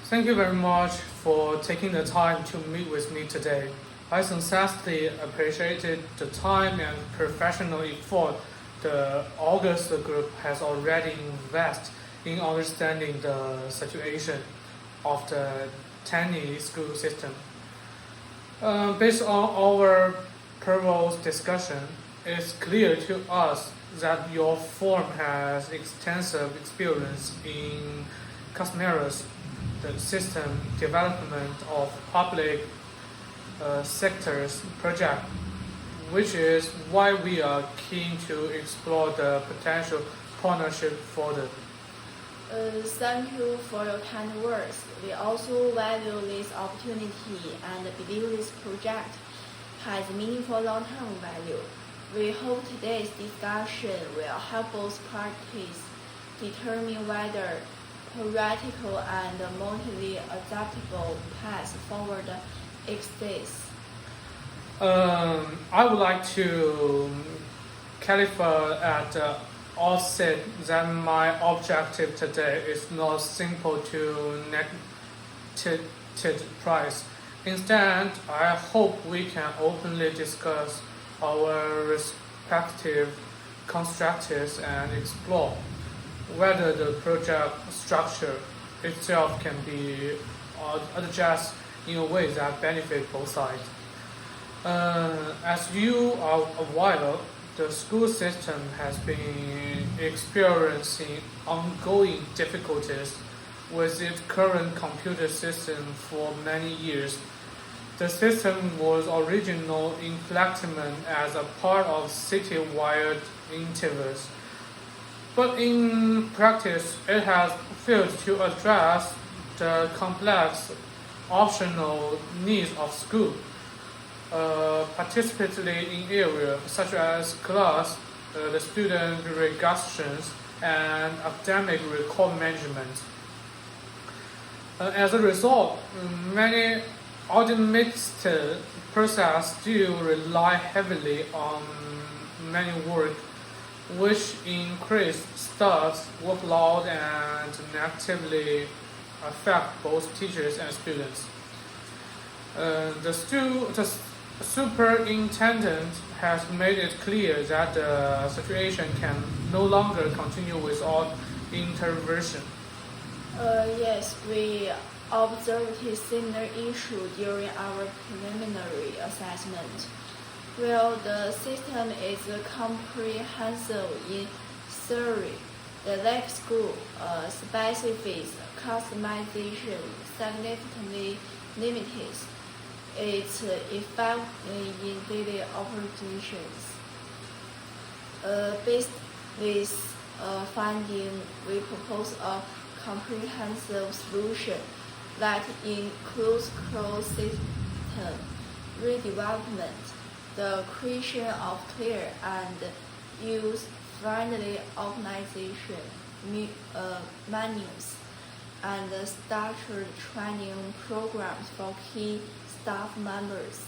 Thank you very much for taking the time to meet with me today. I sincerely appreciated the time and professional effort the August group has already invested in understanding the situation of the Tendley school system. Based on our previous discussion, it's clear to us that your firm has extensive experience in customers the system development of public sectors project, which is why we are keen to explore the potential partnership further. Thank you for your kind words. We also value this opportunity and believe this project has meaningful long-term value. We hope today's discussion will help both parties determine whether practical and multi adaptable paths forward exists. I would like to clarify at the outset that my objective today is not simple to negotiate price. Instead, I hope we can openly discuss our respective constructors and explore whether the project structure itself can be adjusted in a way that benefits both sides. As you are aware, the school system has been experiencing ongoing difficulties with its current computer system for many years. The system was originally implemented as a part of city-wide interviews, but in practice it has failed to address the complex optional needs of school, particularly in areas such as class, the student registrations, and academic record management. As a result, many automated processes still rely heavily on manual work, which increase staff workload and negatively affect both teachers and students. The superintendent has made it clear that the situation can no longer continue without intervention. Yes, we observed a similar issue during our preliminary assessment. While the system is comprehensive in theory, the lab school specific customization significantly limits its effect in daily operations. Based this finding, we propose a comprehensive solution that includes cross-system redevelopment, the creation of clear and user-friendly organization manuals, and structured training programs for key staff members.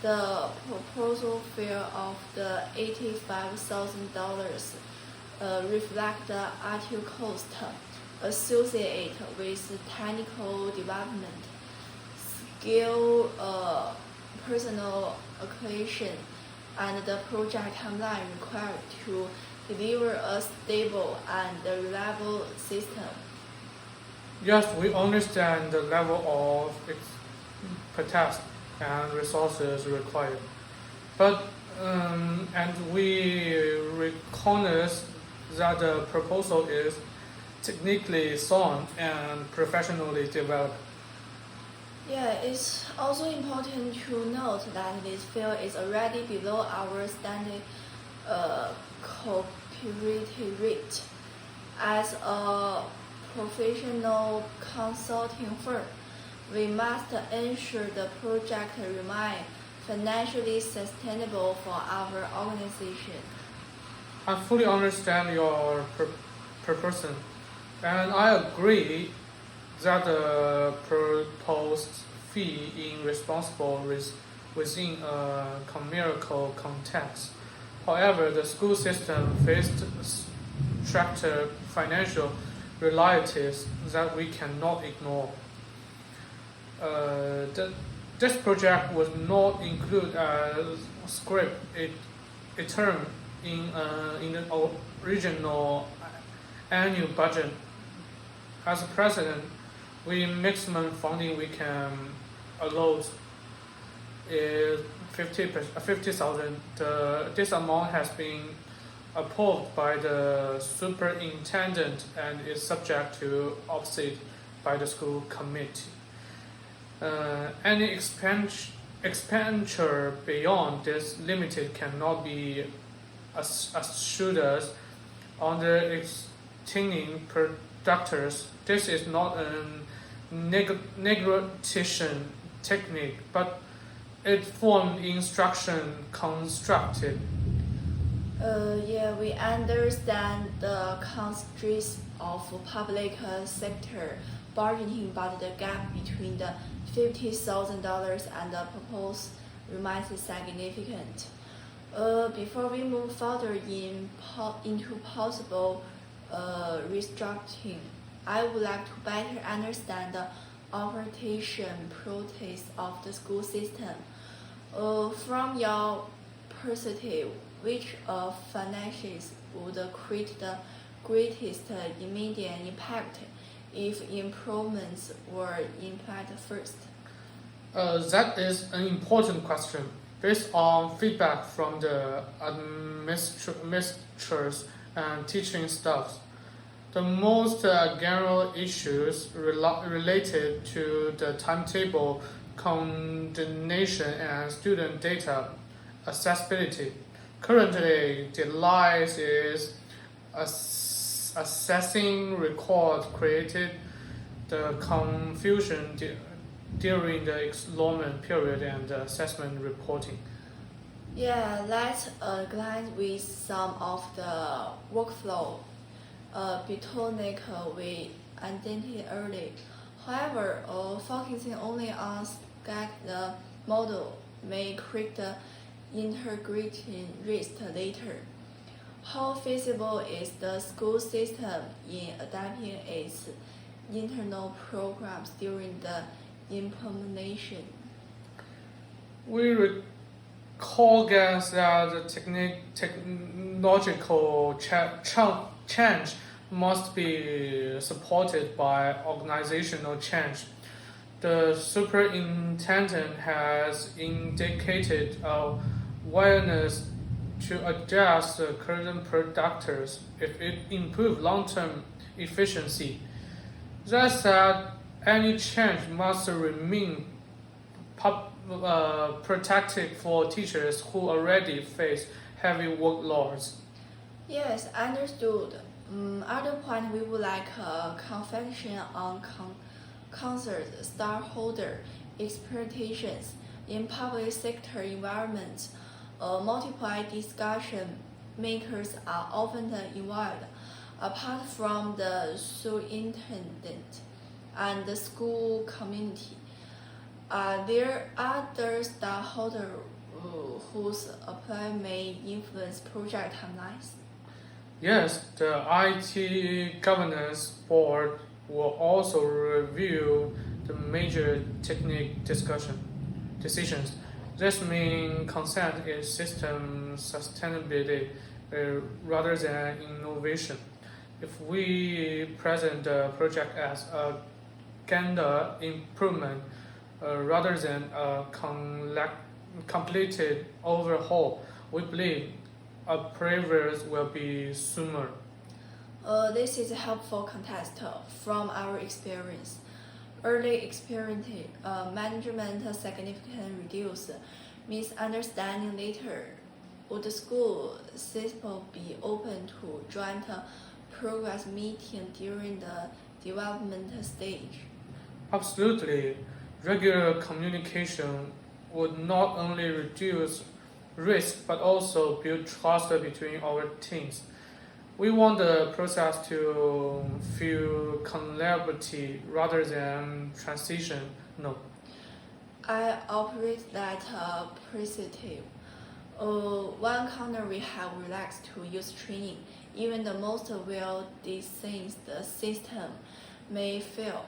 The proposal fee of the $85,000 reflect the actual cost associated with technical development, skill, personal acquisition, and the project timeline required to deliver a stable and reliable system. Yes, we understand the level of expertise and resources required, but and we recognize that the proposal is technically sound and professionally developed. Yeah, it's also important to note that this field is already below our standard copyright rate. As a professional consulting firm, we must ensure the project remains financially sustainable for our organization. I fully understand your purpose, and I agree that the proposed fee is responsible within a commercial context. However, the school system faced stricter financial realities that we cannot ignore. This project was not included as script a term in the original annual budget. As a president, we maximum funding we can allow is 50,000. This amount has been approved by the superintendent and is subject to offset by the school committee. Any expenditure beyond this limited cannot be assured on the existing producers. This is not a negotiation technique, but it formed instruction constructed. We understand the constraints of public sector budgeting, but the gap between the $50,000 and the proposed remains significant. Before we move further into possible restructuring, I would like to better understand the operation process of the school system. From your perspective, which of finances would create the greatest immediate impact if improvements were implemented first? That is an important question. Based on feedback from the administrators and teaching staff, the most general issues related to the timetable, coordination, and student data accessibility. Currently, the lies is assessing records created the confusion during the enrollment period and the assessment reporting. Let's glance with some of the workflow bottleneck we identified earlier. However, focusing only on the model may create the integration risk later. How feasible is the school system in adapting its internal programs during the implementation? We recall that the technological change must be supported by organizational change. The superintendent has indicated a willingness to adjust the current producers if it improves long-term efficiency. That said, any change must remain protective for teachers who already face heavy workloads. Yes, understood. Other point we would like a confirmation on concert stakeholder expectations in public sector environments. Multiple discussion makers are often involved. Apart from the superintendent and the school community, there are other stakeholders whose apply may influence project timelines. Yes, the IT governance board will also review the major technical decisions. This means consent is system sustainability rather than innovation. If we present the project as a calendar improvement rather than a completed overhaul, we believe a progress will be sooner. This is a helpful context from our experience. Early experience management significantly reduced misunderstanding later. Would the school system be open to joint progress meeting during the development stage? Absolutely. Regular communication would not only reduce risk but also build trust between our teams. We want the process to feel collaborative rather than transition. No. I operate that perspective. One corner we have relaxed to use training Even the most well-designed system may fail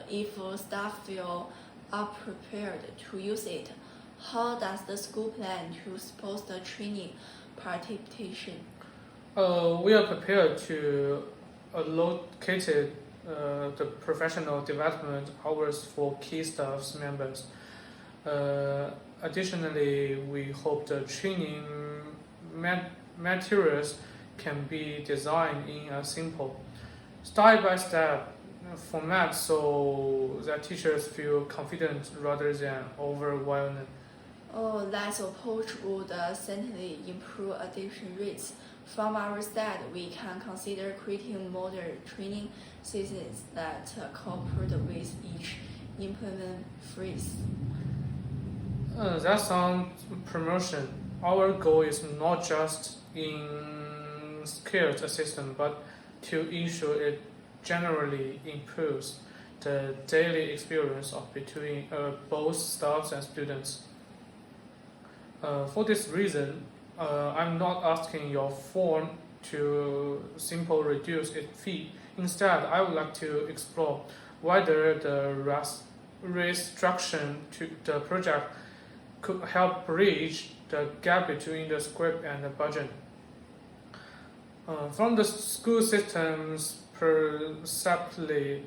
if staff feel unprepared to use it. How does the school plan to support the training participation? We are prepared to allocate the professional development hours for key staff members. Additionally, we hope the training materials can be designed in a simple, step-by-step format so that teachers feel confident rather than overwhelmed. Oh, that approach would certainly improve adoption rates. From our side, we can consider creating model training systems that cooperate with each implement phase. That sounds promotion. Our goal is not just in skills system, but to ensure it generally improves the daily experience of between both staff and students. For this reason, I'm not asking your firm to simply reduce its fee. Instead, I would like to explore whether the restructuring to the project could help bridge the gap between the script and the budget. From the school system's perspective,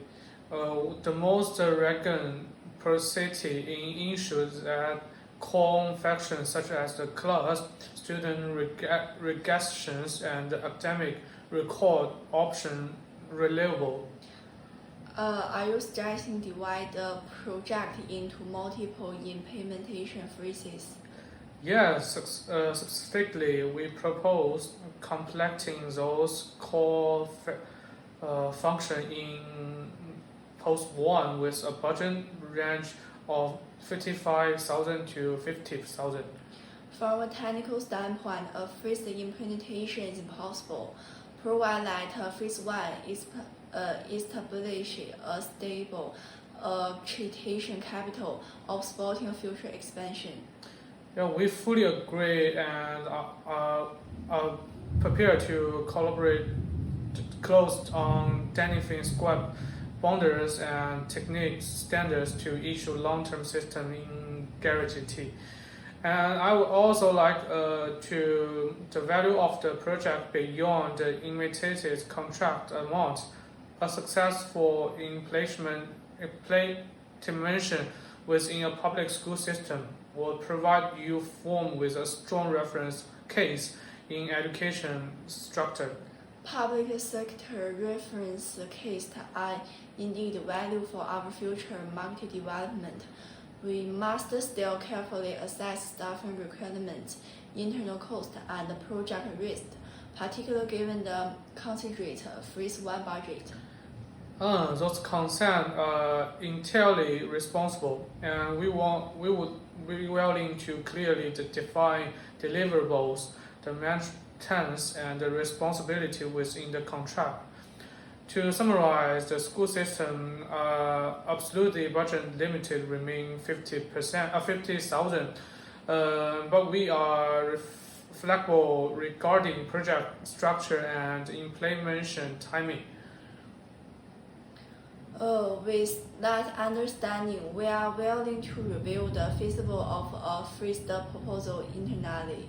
the most recent procedure in issues that core functions such as the class, student registrations, and academic record option reliable. Are you suggesting divide the project into multiple implementation phases? Yes, specifically, we propose completing those core function in post 1 with a budget range of 55,000 to 50,000. From a technical standpoint, a phased implementation is possible, provided that phase 1 is establish a stable accreditation capital of supporting future expansion. Yeah, we fully agree and are prepared to collaborate close on identifying scope, boundaries, and technique standards to issue long-term system integrity. And I would also like to the value of the project beyond the initiated contract amount. A successful implementation within a public school system will provide you firm with a strong reference case in education structure. Public sector reference cases are indeed valuable for our future market development. We must still carefully assess staffing requirements, internal cost, and project risk, particularly given the considerate phase 1 budget. Those concerns are entirely responsible, and we would be willing to clearly define deliverables, the maintenance, and the responsibility within the contract. To summarize, the school system absolutely budget limited remain 50,000, but we are flexible regarding project structure and implementation timing. With that understanding, we are willing to review the feasibility of a phased proposal internally.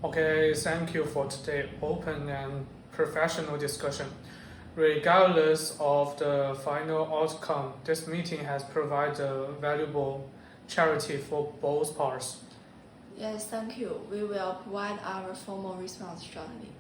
Okay, thank you for today's open and professional discussion. Regardless of the final outcome, this meeting has provided a valuable charity for both parts. Yes, thank you. We will provide our formal response shortly.